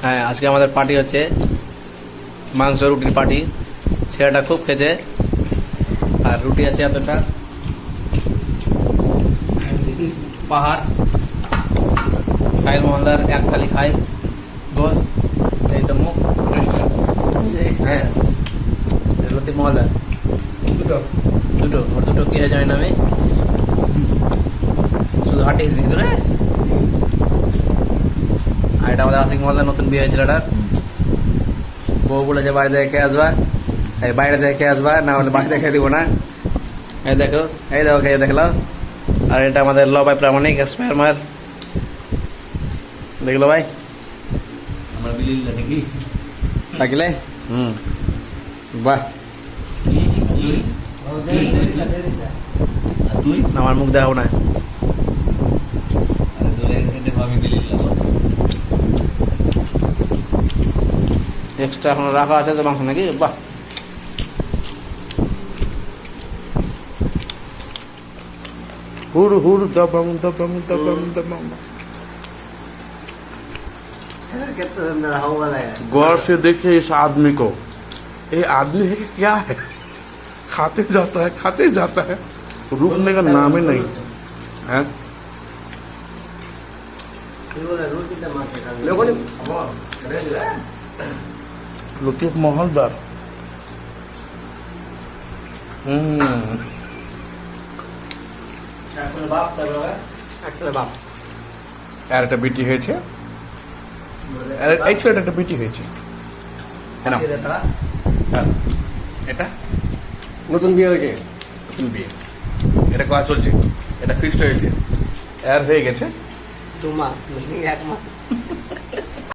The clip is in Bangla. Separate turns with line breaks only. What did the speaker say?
হ্যাঁ, আজকে আমাদের পার্টি হচ্ছে মাংস রুটির পার্টি। ছেলেটা খুব খেয়েছে, আর রুটি আছে এতটা পাহাড়। সাহিল মহলদার এক থালি খাই গোস, এই তো মুখ। হ্যাঁ, লতিফ মহলদার দুটো ওর দুটো কি হয় জানি না আমি, শুধু হাঁটি দিত রে। আর এটা আমাদের আশিক মহলদার নতুন বিয়ে হয়েছিল। এটার বউ বলেছে বাড়ি থেকে খেয়ে আসবা, এই বাইরে থেকে খেয়ে আসবা, না হলে বাড়ি থেকে দিব না। এই দেখো, এই দেখো খেয়ে দেখলো। আর এটা আমাদের লবাই প্রামাণিক স্পেয়ার মার, দেখলো ভাই ডাকিলে। বাহ, আমার মুখ দেখাবো না। এক্সট্রা এখন রাখা আছে তো মাংস নাকি? বাহ,
हुर हुर दबंग दबंग दबंग दबंग। गौर से देखिए इस आदमी को, ये आदमी है कि क्या है? खाते जाता है, रुकने का नाम ही नहीं है। लतीफ মহলদার। আর একটা বিটি হয়েছে, এই ছেলেটা একটা বিটি হয়েছে। এটা
নতুন বিয়ে হয়েছে,
নতুন বিয়ে। এটা করা চলছে, এটা ফিক্সড হয়েছে, এর হয়ে গেছে
2 মাস, 1 মাস।